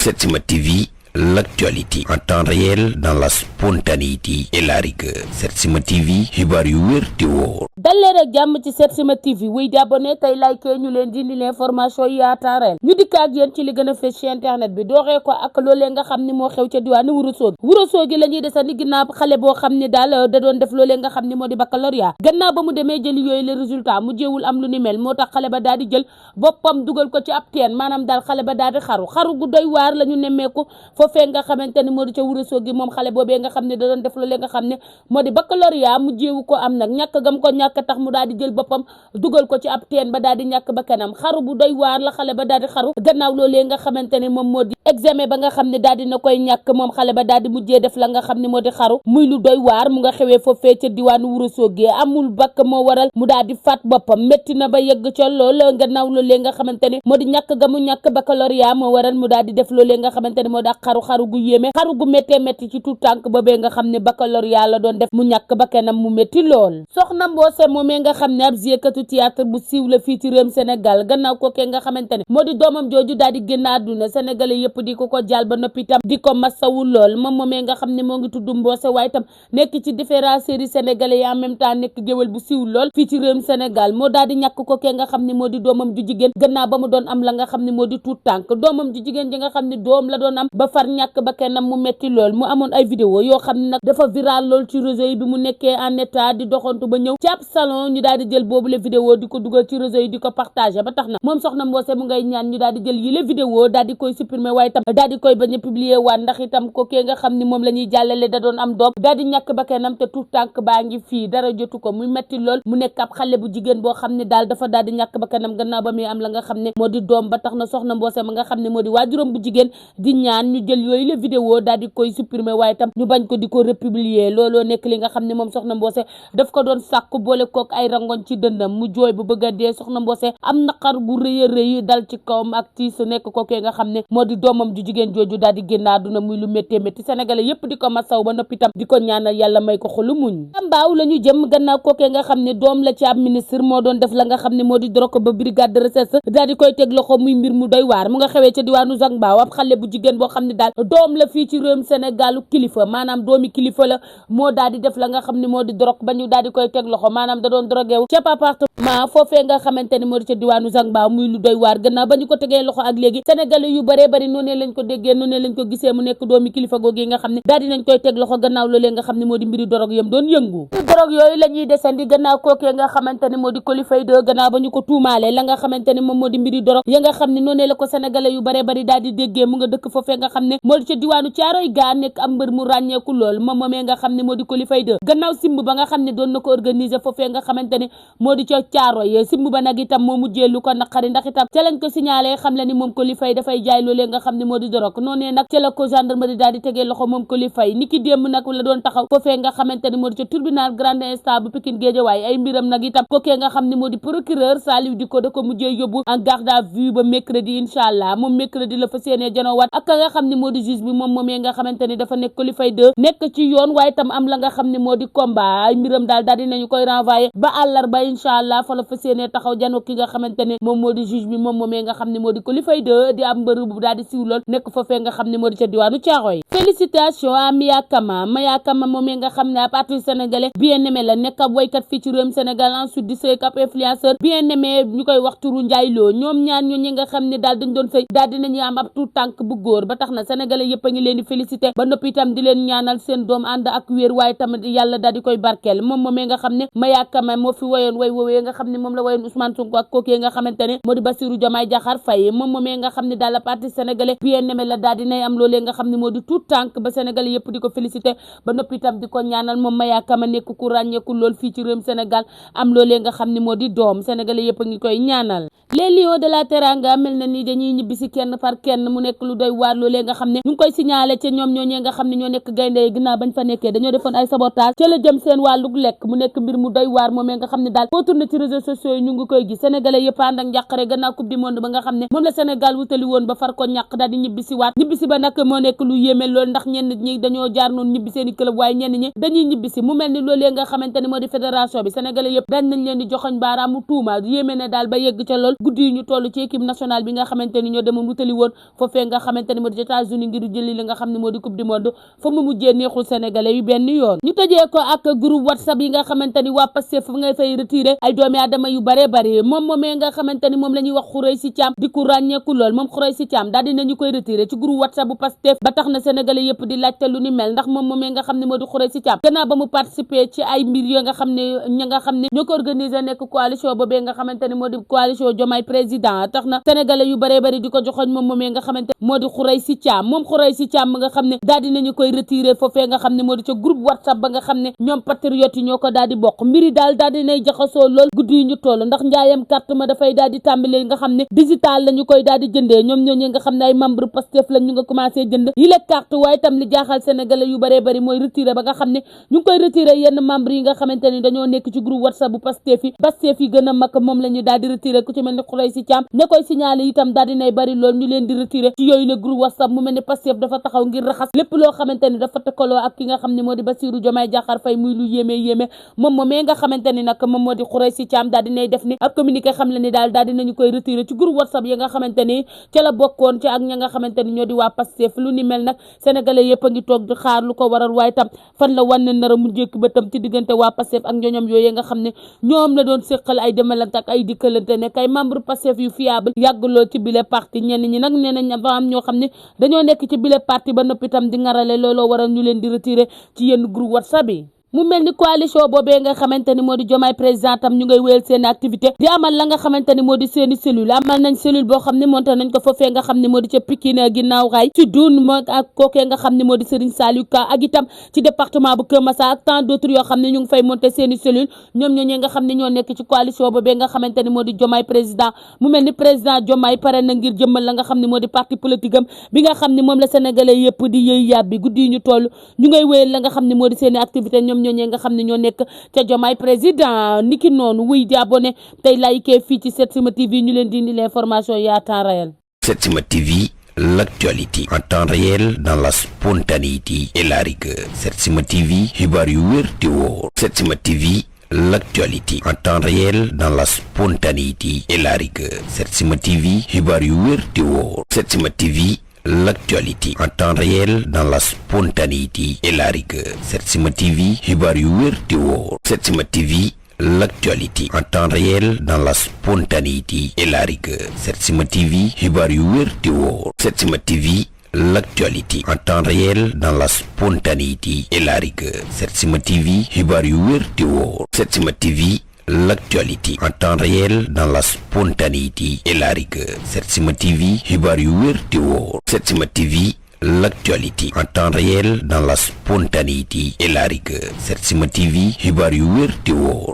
Setsima TV, l'actualité en temps réel dans la spontanéité et la rigueur. Setsima TV, xibaar yu wér te wóor. dal leen ak jàmm ci Setsima TV wuy di abonné tey like ñu leen di indi l'information yi à temps réel ñu dikk ak yéen ci li gën a fës ci internet bi dooree ko ak loolee nga xam ni moo xew ca diwaanu Ourossogui la ñuy desandi ginnaaw xale boo xam ni daal da doon def loolee nga xam ni moo di baccalauréat gannaaw ba mu demee jëli yooyu le résultat mu jéewul am lu ni mel moo tax xale ba daal di jël boppam dugal ko ci ab teen maanaam daal xale ba daal di xaru gu doy waar la ñu nemmeeku foofee nga xamante ni moo di ca Ourossogui moom xale boobee nga xam ne da doon def loolee nga xam ne moo di baccalauréat mu jéewu ko am nag ñàkk gam ko ñàkk tax mu daal di jël boppam dugal ko ci ab teen ba daal di ñàkk ba kanam xaru bu doy waar la xale ba daal di xaru gannaaw loolee nga xamante ni moom moo di examen ba nga xam ne daal di na koy ñàkk moom xale ba daal di mujjee def la nga xam ne moo di xaru muy lu doy waar mu nga xewee foofee ca diwaanu Ourossogui amul bakk moo waral mu daal di faat boppam métti na ba yegg ca lool gannaaw loolee nga xamante ni moo di ñàkk ga mu ñàkk baccalauréat moo waral mu daal di def loolee nga xamante ni moo di xaru gu yéeme xaru gu méttee métti ci tout tànk boobee nga xam ne baccalauréat la doon def mu ñàkk ba kanam mu métti lool Soxna Mbossé moomee nga xam ne ab jouekatu théâtre bu siiw la fii ci réewum Sénégal gannaaw kookee nga xamante ne moo di doomam jooju daal di génn àdduna sénégalais yëpp di ko jaal ba noppi itam di ko masawu lool moom moomee nga xam ne moo ngi tudd Mbossé waaye itam nekk ci différentes séries sénégalais yi en même temps nekk géwél bu siiw lool fii ci réewum Sénégal moo daal di ñàkk kookee nga xam ne moo di doomam ju jigéen gannaaw ba mu doon am la nga xam ne moo di tout tànk doomam ju jigéen ji nga xam ne doom la doon am ba far ñàkk ba kennam mu metti lool mu amoon ay vidéo yoo xam ne nag dafa viral lool ci réseau yi bi mu nekkee en état di doxantu ba ñëw ci ab salon ñu daal di jël boobu le vidéo di ko dugal ci réseau yi di ko partager ba tax na moom Soxna Mbossé mu ngay ñaan ñu daal di jël yi le vidéo daal di koy supprimer waaye itam daal di koy bañ a publier waat ndax itam ko kee nga xam ni moom la ñuy jàllale da doon am doom daal di ñàkk ba kennam te tout tànk baa ngi fii dara jotu ko muy metti lool mu nekk ab xale bu jigéen boo xam ne daal dafa daal di ñàkk ba kennam gannaaw ba muy am la nga xam ne moo di doom ba tax na Soxna Mbossé ma nga xam ne moo di waajuram bu jigéen di ñaan ñu jël yooyu le vidéo daal di koy supprimer waaye itam ñu bañ ko di ko republier looloo nekk li nga xam ne moom Soxna Mbossé daf ko doon sàkku boole kook ay rangoñ ci dëndam mu jooy bu bëgg a dee Soxna Mbossé am naqar gu rëy a rëy dal ci kawam ak ci su nekk kookee nga xam ne moo di doomam ju jigéen jooju daal di génn àdduna muy lu méttee métti sénégalais yépp di ko masaw ba noppi tam di ko ñaanal yàlla may ko xolu muñ mbaaw la ñu jëm gannaaw kookee nga xam ne doom la ci ab ministre moo doon def la nga xam ne moo di drogue ba brigade de recherche daal di koy teg loxo muy mbir mu doy waar mu nga xewee ca diwaanu Zac Mbao ab xale bu jigéen boo xam ne daal doom la fii ci réewum Sénégal kilifa maanaam doomi kilifa la moo daal di def la nga xam ne moo di drogue ba ñu daal di koy teg loxo maanaam da doon drogué wu ca appartement foofee nga xamante ni moo di ca diwaanu Zac Mbao muy lu doy waar gannaaw ba ñu ko tegee loxo ak léegi sénégalais yu bëree bëri noonu lañ ko déggee noonu lañ ko gisee mu nekk doomi kilifa googu nga xam ne daal dinañ koy teg loxo gannaaw loolee nga xam ne moo di mbiri drogue yam doon yëngu drogue yooyu la ñuy desandi gannaaw kookee nga xamante ne moo di Coly Faye 2 gannaaw ba ñu ko tuumaalee la nga xamante ne moom moo di mbiri drogue ya nga xam ne noonu la ko sénégalais yu bëree bëri daal di déggee mu nga dëkk foofee nga xam ne moo di ca diwaanu Caaroy gaa nekk am mbër mu ràññeeku lool moom moomee nga xam ne moo di Coly Faye 2 gannaaw simb ba nga xam ne doon na ko organiser foofee nga xamante ne moo di ca Caaroy simb ba nag itam moo mujjee lu ko naqari ndax itam ca lañ ko signalé xam le ni moom Coly Faye dafay jaay loolee nga xam ne moo di drogue noonee nag ca la ko gendarmerie daal di tegee loxo moom Coly Faye niki démb nag la doon taxaw foofee nga xamante ne moo di ca tribunal grande instance bu Pikine Guédiawaye ay mbiram nag itam kookee nga xam ne moo di procureur Saliou Dicko da ko mujjee yóbbu en garde à vue ba mercredi inshallah moom mercredi la fa séenee janoowaat ak nga xam ne moo di juge bi moom moomee nga xamante ni dafa nekk Coly Faye 2 nekk ci yoon waaye itam am la nga xam ne moo di combat ay mbiram daal dinañu koy renvoyer ba àllarba inshallah fa la fa séenee taxaw janoo ki nga xamante ne moom moo di juge bi moom moomee nga xam ne moo di Coly Faye 2 di am mbër bu daal di siiw lool nekk foofee nga xam ne moo di ca diwaanu Caaroy félicitations à Maya Kama moomee nga xam ne ab artiste sénégalais bien aimé la nekk ab waykat fii ci réewum Sénégal ensuite di sëy ab influenceur bien aimé ñu koy wax turu Njaay Lo ñoom ñaan ñoo ñi nga xam ne daal dañ doon sëy daal dinañu am ab tout tànk bu góor ba tax na sénégalais yëpp a ngi leen di félicité ba noppi itam di leen ñaanal seen doom ànd ak wéer waaye tamit yàlla daal di koy barkeel moom moomee nga xam ne Maya Kama moo fi woyoon way woowee nga xam ne moom la woyoon Ousmane Sonko ak kookee nga xamante ne moo di Bassirou Diomaye Diakhar Faye moom moomee nga xam ne daal ab artiste sénégalais bien aimé la daal dinay am loolee nga xam ne moo di tout tànk ba sénégalais yëpp di ko félicité ba noppi itam di ko ñaanal moom Maya Kama nekk ku ràññeeku lool fii ci réewum Sénégal am loolee nga xam ne moo di doom sénégalais yëpp a ngi koy ñaanal les lions de la Teranga mel na ni dañuy ñibbi si kenn par kenn mu nekk lu doy waar loolee nga nga xam ne ñu ngi koy signalé ca ñoom ñooñee nga xam ne ñoo nekk gaynde yi ginnaaw bañ fa nekkee dañoo defoon ay sabotage ca la jëm seen wàllug lekk mu nekk mbir mu doy waar moomee nga xam ne daal foo tourné ci réseaux sociaux yi ñu ngi koy gis sénégalais yëpp ànd ak njàqare gannaaw coupe du monde ba nga xam ne moom la Sénégal wutali woon ba far ko ñàq daal di ñibbisi waat ñibbisi ba nag moo nekk lu yéeme lool ndax ñenn ñi dañoo jaar noonu ñibbi seeni club waaye ñenn ñi dañuy ñibbisi mu mel ni loolee nga xamante ne moo di fédération bi sénégalais yëpp dañ nañ leen di joxoñ baaraamu tuuma yéeme ne daal ba yegg ca lool guddi yi ñu toll ci équipe nationale bi nga xamante ni ñoo demoon wutali woon foofee nga xamante ni moo di États-Unis ngir jëli li nga xam ne moo di coupe du monde fa mu mujjee neexul sénégalais yi benn yoon ñu tëjee ko ak groupe WhatsApp yi nga xamante ni waa Pastef fa ngay fay retiré ay doomi aadama yu bare bare moom moomee nga xamante ni moom la ñuy wax Khoureychi Thiam di ku ràññeeku lool moom Khoureychi Thiam daal dinañu koy retiré ci groupe WhatsApp bu Pastef ba tax na sénégalais yëpp di laajte lu ni mel ndax moom moomee nga xam ne moo di Khoureychi Thiam gannaaw ba mu participer ci ay mbir yo nga xam ne ña nga xam ne ñoo ko organisé nekk coalition boobee nga xamante ni moo di coalition Diomaye président tax na sénégalais yu bare bari di ko joxoñ moom moomee nga xamante moo di Khoureychi Thiam moom Khoureychi Thiam nga xam ne daal dinañu koy retiré foofee nga xam ne moo di ca groupe WhatsApp ba nga xam ne ñoom patriotes yi ñoo ko daal di bokk mbiri daal dinay jaxasoo lool guddi yi ñu toll ndax njaayam carte ma dafay daal di tàmbale nga xam ne digital la ñu koy daal di jëndee ñoom ñooñu nga xam ne ay membre Pastef la ñu nga commencé jënd yi la carte waaye tam li jaaxal sénégalais yu bare bari mooy retiré ba nga xam ne ñu ngi koy retiré yenn membre yi nga xamante ni dañoo nekk ci groupe WhatsApp bu Pastef yi gën a mag moom la ñu daal di retiré ku ci mel ni Khoureychi Thiam ne koy signalé itam daal dinay bari lool ñu leen di retiré ci yooyu le groupe WhatsApp mu mel ni Pastef dafa taxaw ngir raxas lépp loo xamante ni dafa tëkkaloo ak ki nga xam ne moo di Bassirou Diomaye Diakhar Faye muy lu yéeme moom moomee nga xamante ni nag moom moo di Khoureychi Thiam daal dinay def ni ak communiqué xam le ni daal dinañu koy retiré ci groupe WhatsApp yi nga xamante ni ca la bokkoon ci ak ña nga xamante ni ñoo di waa Pastef lu ni mel nag sénégalais yëpp a ngi toog di xaar lu ko waral waaye tam fan la wan ne nar a mu jékk ba tam ci diggante waa Pastef ak ñoñom yooyu nga xam ne ñoom la doon séqal ay demalante ak ay dikkalante nekk ay membre Pastef yu fiable yàgg lool ci bile parti ñenn ñi nag nee nañ dafa am ñoo xam ne dañoo nekk ci bile parti ba noppi tam di ngarale looloo waral ñu leen di retiré ci yenn groupe WhatsApp yi mu mel ni coalition boobee nga xamante ni moo di Diomaye président tam ñu ngay wéyal seen activité di amal la nga xamante ni moo di seeni cellule amal nañ cellule boo xam ne monté nañ ko foofee nga xam ne moo di ca Pikine ginnaaw raay ci Dune moo ak kookee nga xam ne moo di Serigne Saliou Ka ak itam ci département bu Keur Massar ak tant d'autres yoo xam ne ñu ngi fay monté seeni cellule ñoom ñooñee nga xam ne ñoo nekk ci coalition boobee nga xamante ni moo di Diomaye président mu mel ni président Diomaye pare na ngir jëmmal la nga xam ne moo di parti politique am bi nga xam ne moom la sénégalais yëpp di yëy yàbbi guddi yi ñu toll ñu ngay wéyal la nga xam ne moo di seeni activité ñoom ñooñee nga xam ne ñoo nekk ca Diomaye président niki noonu wuy di abonné tey liké fii ci Setsima TV ñu leen di indi l'information yi à temps réel. Setsima TV, l'actualité en temps réel dans la spontanéité et la rigueur. Setsima TV, xibaar yu wér te wóor. Setsima TV, l'actualité en temps réel dans la spontanéité et la rigueur. Setsima TV, xibaar yu wér te wóor. Setsima TV, l'actualité en temps réel dans la spontanéité et la rigueur. Setsima TV, xibaar yu wér te wóor. Setsima TV, l'actualité en temps réel dans la spontanéité et la rigueur. Setsima TV, xibaar yu wér te wóor. Setsima TV, l'actualité en temps réel dans la spontanéité et la rigueur. Setsima TV, xibaar yu wér te wóor. Setsima TV, l'actualité en temps réel dans la spontanéité et la rigueur. Setsima TV, xibaar yu wér te wóor. Setsima TV, l'actualité en temps réel dans la spontanéité et la rigueur. Setsima TV, xibaar yu wér te wóor.